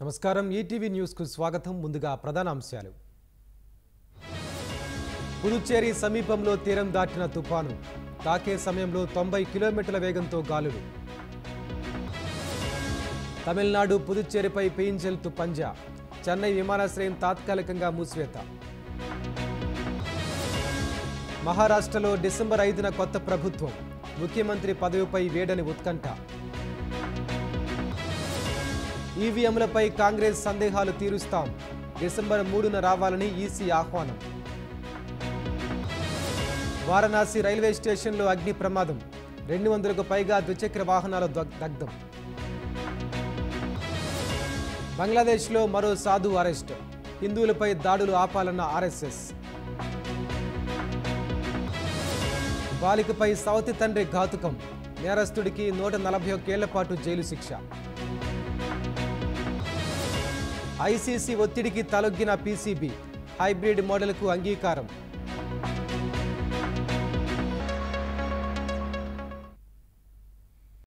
నమస్కారం ETV news కు స్వాగతం ముందుగా ప్రధాన అంశాలు పుదుచ్చేరి సమీపంలో తీరం దాటిన తుఫాను తాకే సమయంలో 90 కిలోమీటర్ల వేగంతో గాలులు తమిళనాడు పుదుచ్చేరిపై పెయింజెల్తు పంజా చెన్నై విమానాశ్రయం తాత్కాలికంగా మూసివేత మహారాష్ట్రలో డిసెంబర్ 5న కొత్త ప్రభుత్వం ముఖ్యమంత్రి పదవిపై వేడని ఉత్కంఠ ఈవీఎంలపై కాంగ్రెస్ సందేహాలు తీరుస్తాం డిసెంబర్ 3న రావాలని ఈసీ ఆహ్వానం వారణాసి రైల్వే స్టేషన్లో అగ్ని ప్రమాదం 200కు పైగా ద్విచక్ర వాహనాలు దగ్ధం బంగ్లాదేశ్లో మరో సాధు అరెస్ట్ హిందువులపై దాడులు ఆపాలన్న ఆర్ఎస్ఎస్ బాలికపై సవతి తండ్రి ఘాతుకం నేరస్తుడికి 141 ఏళ్ల పాటు జైలు శిక్ష ఐసీసీ ఒత్తిడికి తలొగ్గిన పీసీబీ హైబ్రిడ్ మోడల్కు అంగీకారం